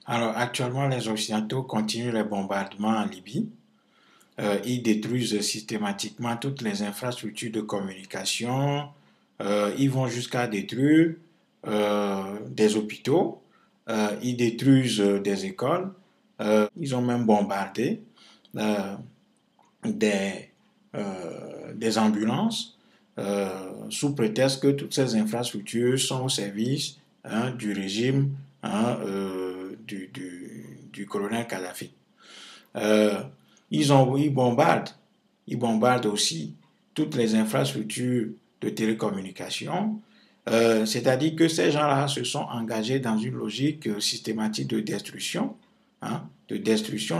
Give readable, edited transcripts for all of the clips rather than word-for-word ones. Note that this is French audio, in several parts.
Alors, actuellement, les Occidentaux continuent les bombardements en Libye. Ils détruisent systématiquement toutes les infrastructures de communication. Ils vont jusqu'à détruire des hôpitaux. Ils détruisent des écoles. Ils ont même bombardé euh, des, des ambulances sous prétexte que toutes ces infrastructures sont au service du régime du colonel Kadhafi. Euh, ils bombardent aussi toutes les infrastructures de télécommunication. C'est-à-dire que ces gens-là se sont engagés dans une logique systématique de destruction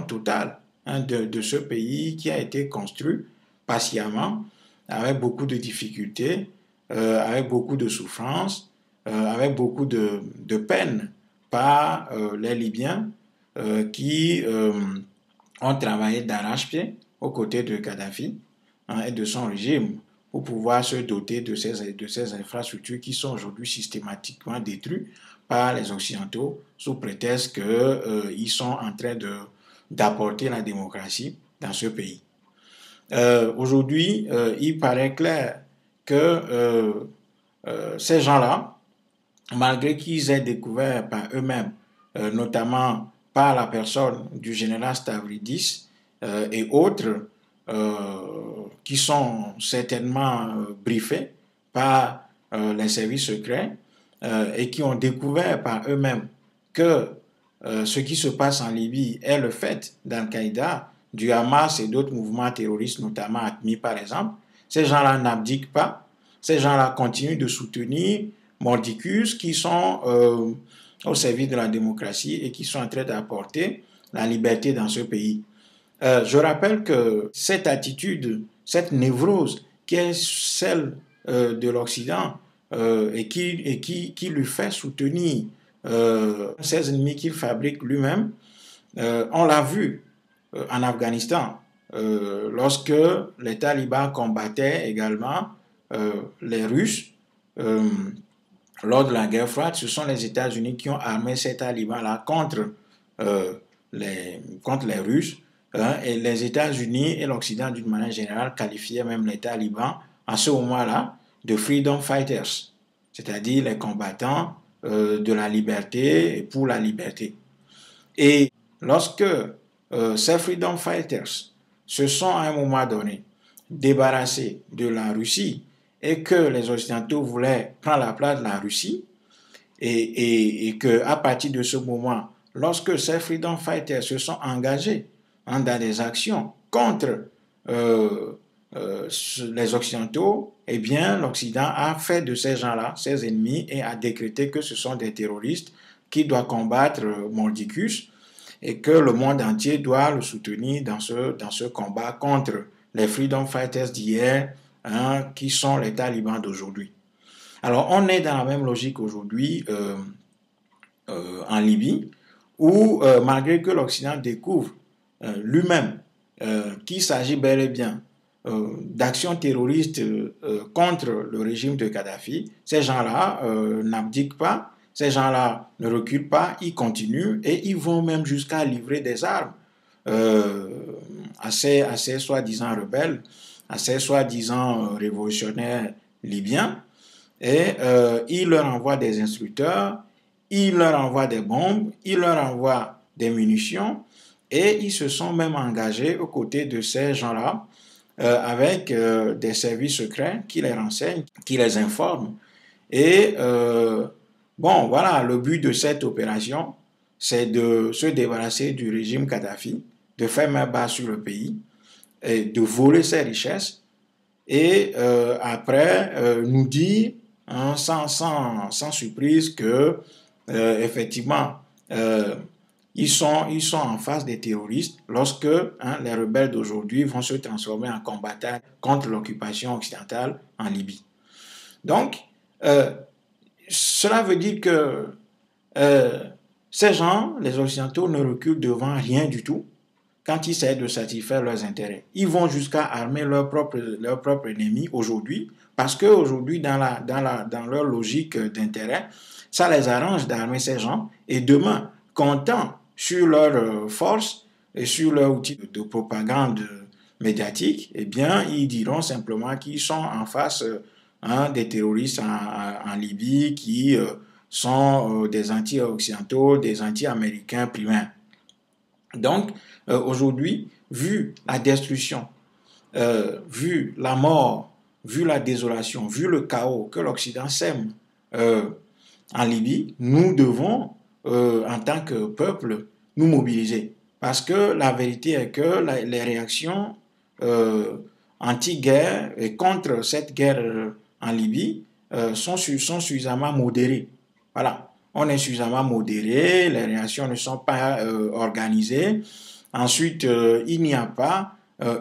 totale de ce pays qui a été construit patiemment, avec beaucoup de difficultés, avec beaucoup de souffrances, avec beaucoup de peine par les Libyens qui ont travaillé d'arrache-pied aux côtés de Kadhafi et de son régime pour pouvoir se doter de ces infrastructures qui sont aujourd'hui systématiquement détruites par les Occidentaux sous prétexte qu'ils sont en train d'apporter la démocratie dans ce pays. Aujourd'hui, il paraît clair que ces gens-là, malgré qu'ils aient découvert par eux-mêmes, notamment par la personne du général Stavridis et autres, qui sont certainement briefés par les services secrets et qui ont découvert par eux-mêmes que ce qui se passe en Libye est le fait d'Al-Qaïda, du Hamas et d'autres mouvements terroristes, notamment ATMI par exemple. Ces gens-là n'abdiquent pas, ces gens-là continuent de soutenir mordicus qui sont au service de la démocratie et qui sont en train d'apporter la liberté dans ce pays. Je rappelle que cette attitude, cette névrose qui est celle de l'Occident qui lui fait soutenir ses ennemis qu'il fabrique lui-même, on l'a vu en Afghanistan lorsque les talibans combattaient également les Russes. Lors de la guerre froide, ce sont les États-Unis qui ont armé ces talibans-là contre les Russes. Et les États-Unis et l'Occident, d'une manière générale, qualifiaient même les talibans, à ce moment-là, de freedom fighters, c'est-à-dire les combattants de la liberté et pour la liberté. Et lorsque ces freedom fighters se sont à un moment donné débarrassés de la Russie et que les Occidentaux voulaient prendre la place de la Russie, et qu'à partir de ce moment, lorsque ces freedom fighters se sont engagés dans des actions contre les Occidentaux, eh bien, l'Occident a fait de ces gens-là ses ennemis et a décrété que ce sont des terroristes qui doivent combattre Mordicus et que le monde entier doit le soutenir dans ce combat contre les freedom fighters d'hier, qui sont les talibans d'aujourd'hui. Alors, on est dans la même logique aujourd'hui en Libye, où malgré que l'Occident découvre lui-même qu'il s'agit bel et bien d'actions terroristes contre le régime de Kadhafi, ces gens-là n'abdiquent pas, ces gens-là ne reculent pas, ils continuent et ils vont même jusqu'à livrer des armes à ces soi-disant rebelles, à ces soi-disant révolutionnaires libyens, et ils leur envoient des instructeurs, ils leur envoient des bombes, ils leur envoient des munitions, et ils se sont même engagés aux côtés de ces gens-là avec des services secrets qui les renseignent, qui les informent. Et bon, voilà, le but de cette opération, c'est de se débarrasser du régime Kadhafi, de faire main basse sur le pays, et de voler ses richesses, et après nous dire sans surprise que effectivement ils sont en face des terroristes lorsque les rebelles d'aujourd'hui vont se transformer en combattants contre l'occupation occidentale en Libye. Donc, cela veut dire que ces gens, les Occidentaux, ne reculent devant rien du tout quand ils essaient de satisfaire leurs intérêts. Ils vont jusqu'à armer leur propre ennemi aujourd'hui, parce qu'aujourd'hui, dans leur logique d'intérêt, ça les arrange d'armer ces gens, et demain, comptant sur leurs forces et sur leurs outils de propagande médiatique, eh bien, ils diront simplement qu'ils sont en face des terroristes en Libye qui sont des anti-occidentaux, des anti-américains primaires. Donc, aujourd'hui, vu la destruction, vu la mort, vu la désolation, vu le chaos que l'Occident sème en Libye, nous devons, en tant que peuple, nous mobiliser. Parce que la vérité est que les réactions anti-guerre et contre cette guerre en Libye sont suffisamment modérées. Voilà, on est suffisamment modéré, les réactions ne sont pas organisées. Ensuite, il n'y a pas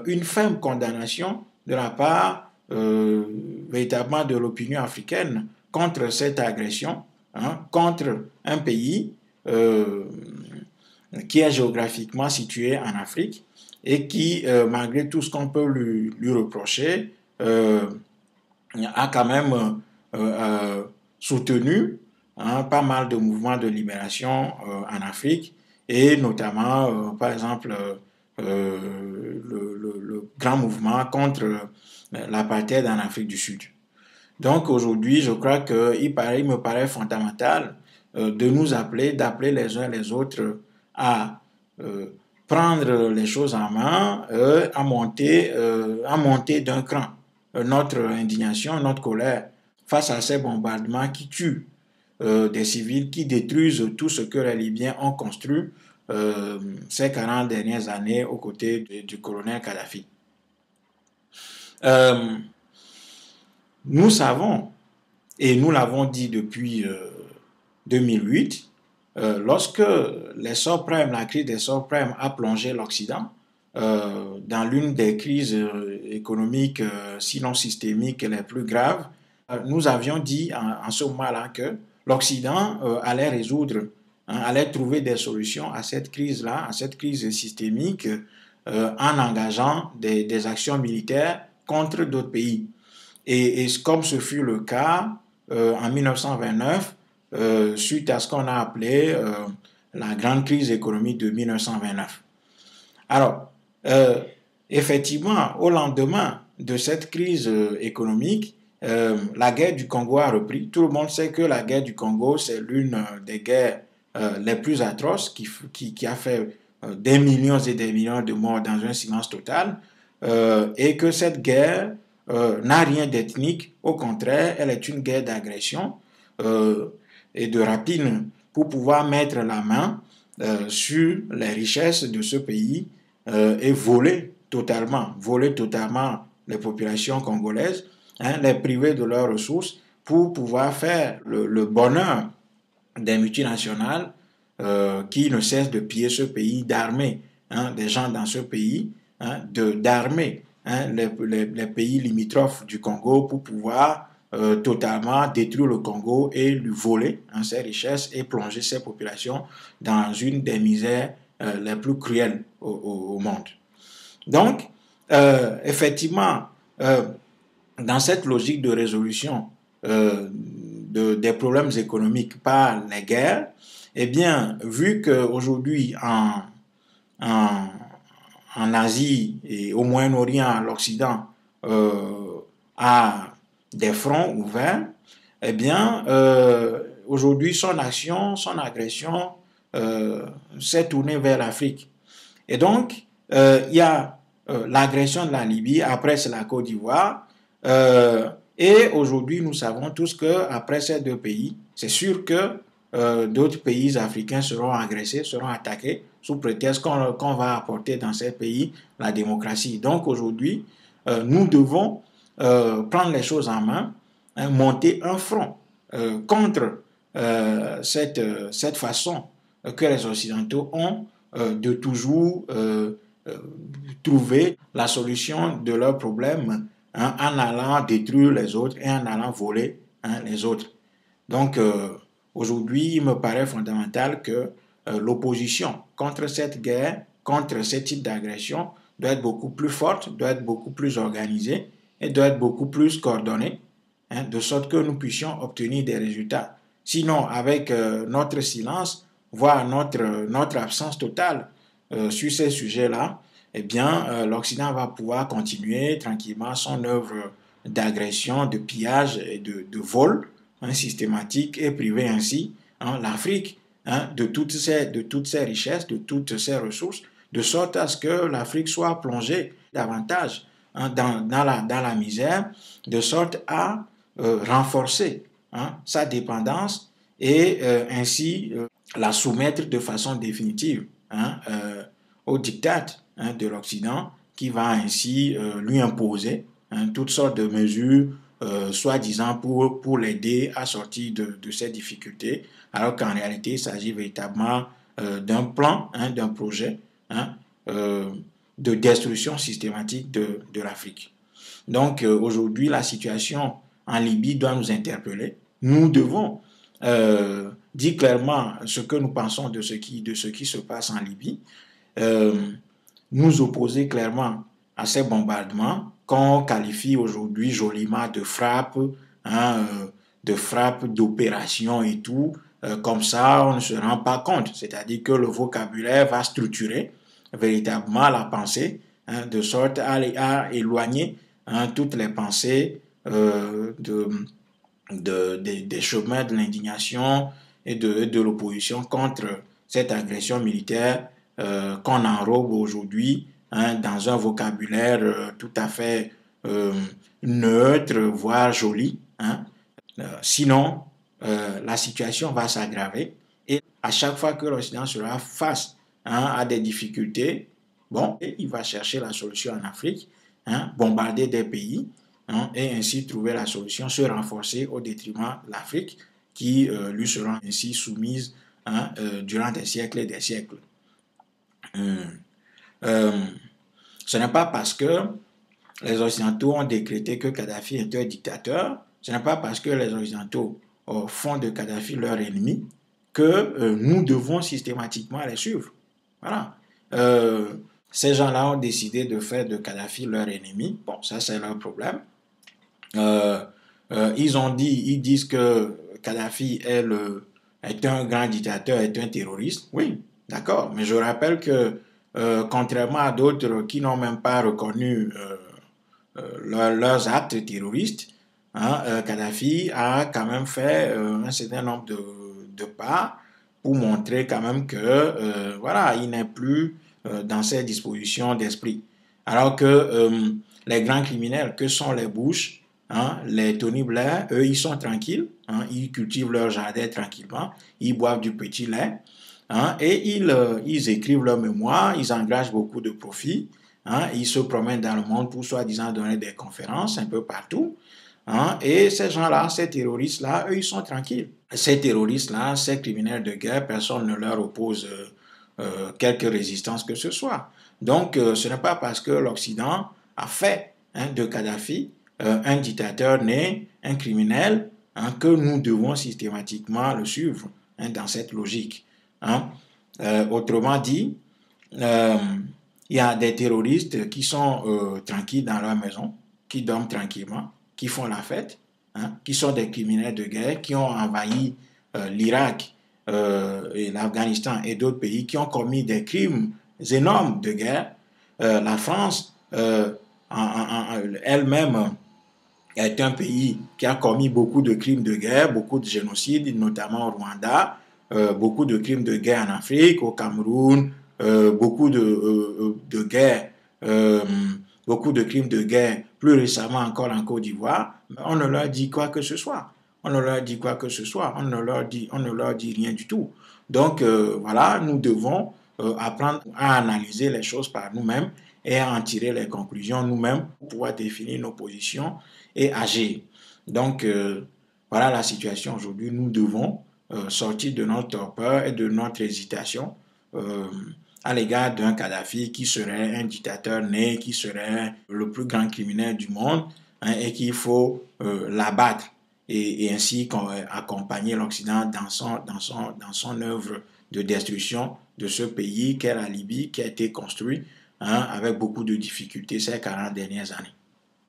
une ferme condamnation de la part véritablement de l'opinion africaine contre cette agression, contre un pays qui est géographiquement situé en Afrique et qui, malgré tout ce qu'on peut lui reprocher, a quand même soutenu pas mal de mouvements de libération en Afrique et notamment, par exemple, le grand mouvement contre l'apartheid en Afrique du Sud. Donc aujourd'hui, je crois qu'il me paraît fondamental de nous d'appeler les uns les autres à prendre les choses en main, à monter d'un cran notre indignation, notre colère face à ces bombardements qui tuent des civils, qui détruisent tout ce que les Libyens ont construit ces 40 dernières années aux côtés du colonel Kadhafi. Nous savons, et nous l'avons dit depuis 2008, lorsque la crise des subprimes a plongé l'Occident dans l'une des crises économiques, sinon systémiques, les plus graves, nous avions dit en ce moment-là que l'Occident allait résoudre, allait trouver des solutions à cette crise-là, à cette crise systémique, en engageant des actions militaires contre d'autres pays. Et comme ce fut le cas en 1929, suite à ce qu'on a appelé la grande crise économique de 1929. Alors, effectivement, au lendemain de cette crise économique, la guerre du Congo a repris. Tout le monde sait que la guerre du Congo, c'est l'une des guerres les plus atroces qui a fait des millions et des millions de morts dans un silence total, et que cette guerre n'a rien d'ethnique. Au contraire, elle est une guerre d'agression et de rapine pour pouvoir mettre la main sur les richesses de ce pays et voler totalement les populations congolaises, les priver de leurs ressources pour pouvoir faire le bonheur des multinationales qui ne cessent de piller ce pays, d'armer des gens dans ce pays, d'armer les pays limitrophes du Congo pour pouvoir totalement détruire le Congo et lui voler ses richesses et plonger ses populations dans une des misères les plus cruelles au monde. Donc, effectivement, dans cette logique de résolution des problèmes économiques par les guerres, eh bien, vu qu'aujourd'hui en Asie et au Moyen-Orient, l'Occident a des fronts ouverts, eh bien, aujourd'hui, son agression s'est tournée vers l'Afrique. Et donc, il y a l'agression de la Libye, après c'est la Côte d'Ivoire, et aujourd'hui, nous savons tous qu'après ces deux pays, c'est sûr que d'autres pays africains seront agressés, seront attaqués, sous prétexte qu'on va apporter dans ces pays la démocratie. Donc aujourd'hui, nous devons prendre les choses en main, monter un front contre cette façon que les Occidentaux ont de toujours trouver la solution de leurs problèmes en allant détruire les autres et en allant voler les autres. Donc aujourd'hui, il me paraît fondamental que l'opposition contre cette guerre, contre ce type d'agression, doit être beaucoup plus forte, doit être beaucoup plus organisée et doit être beaucoup plus coordonnée, de sorte que nous puissions obtenir des résultats. Sinon, avec notre silence, voire notre absence totale sur ces sujets-là, eh bien, l'Occident va pouvoir continuer tranquillement son œuvre d'agression, de pillage et de vol systématique et priver ainsi l'Afrique de toutes ces richesses, de toutes ces ressources, de sorte à ce que l'Afrique soit plongée davantage dans la misère, de sorte à renforcer sa dépendance et ainsi la soumettre de façon définitive au diktat de l'Occident qui va ainsi lui imposer toutes sortes de mesures soi-disant pour l'aider à sortir de ces difficultés, alors qu'en réalité, il s'agit véritablement d'un plan, d'un projet de destruction systématique de l'Afrique. Donc aujourd'hui, la situation en Libye doit nous interpeller. Nous devons dire clairement ce que nous pensons de ce qui se passe en Libye, nous opposer clairement à ces bombardements qu'on qualifie aujourd'hui joliment de frappe, d'opération et tout. Comme ça, on ne se rend pas compte. C'est-à-dire que le vocabulaire va structurer véritablement la pensée, de sorte à éloigner toutes les pensées des chemins de l'indignation et de l'opposition contre cette agression militaire qu'on enrobe aujourd'hui dans un vocabulaire tout à fait neutre, voire joli. Sinon, la situation va s'aggraver et à chaque fois que l'Occident sera face à des difficultés, bon, il va chercher la solution en Afrique, bombarder des pays et ainsi trouver la solution, se renforcer au détriment de l'Afrique qui lui sera ainsi soumise durant des siècles et des siècles. Ce n'est pas parce que les Occidentaux ont décrété que Kadhafi est un dictateur, ce n'est pas parce que les Occidentaux font de Kadhafi leur ennemi que nous devons systématiquement les suivre. Voilà. Ces gens-là ont décidé de faire de Kadhafi leur ennemi. Bon, ça c'est leur problème. Ils disent que Kadhafi est un grand dictateur, est un terroriste. Oui, d'accord. Mais je rappelle que contrairement à d'autres qui n'ont même pas reconnu leurs actes terroristes, Kadhafi a quand même fait un certain nombre de pas pour montrer quand même que voilà, il n'est plus dans ses dispositions d'esprit. Alors que les grands criminels que sont les Bush, les Tony Blair, eux, ils sont tranquilles, ils cultivent leur jardin tranquillement, ils boivent du petit lait, et ils écrivent leurs mémoires, ils engagent beaucoup de profits, ils se promènent dans le monde pour soi-disant donner des conférences un peu partout. Et ces gens-là, ces terroristes-là, eux, ils sont tranquilles. Ces terroristes-là, ces criminels de guerre, personne ne leur oppose quelque résistance que ce soit. Donc, ce n'est pas parce que l'Occident a fait de Kadhafi un dictateur né, un criminel, que nous devons systématiquement le suivre dans cette logique. Autrement dit, il y a des terroristes qui sont tranquilles dans leur maison, qui dorment tranquillement, qui font la fête, qui sont des criminels de guerre, qui ont envahi l'Irak, et l'Afghanistan et d'autres pays, qui ont commis des crimes énormes de guerre. La France, elle-même, est un pays qui a commis beaucoup de crimes de guerre, beaucoup de génocides, notamment au Rwanda, beaucoup de crimes de guerre en Afrique, au Cameroun, beaucoup de guerres, beaucoup de crimes de guerre, plus récemment encore en Côte d'Ivoire. On ne leur dit quoi que ce soit. On ne leur dit quoi que ce soit. On ne leur dit rien du tout. Donc voilà, nous devons apprendre à analyser les choses par nous-mêmes et à en tirer les conclusions nous-mêmes pour pouvoir définir nos positions et agir. Donc voilà la situation aujourd'hui. Nous devons sortir de notre torpeur et de notre hésitation à l'égard d'un Kadhafi qui serait un dictateur né, qui serait le plus grand criminel du monde, et qu'il faut l'abattre et ainsi accompagner l'Occident dans son œuvre de destruction de ce pays qu'est la Libye, qui a été construit avec beaucoup de difficultés ces 40 dernières années.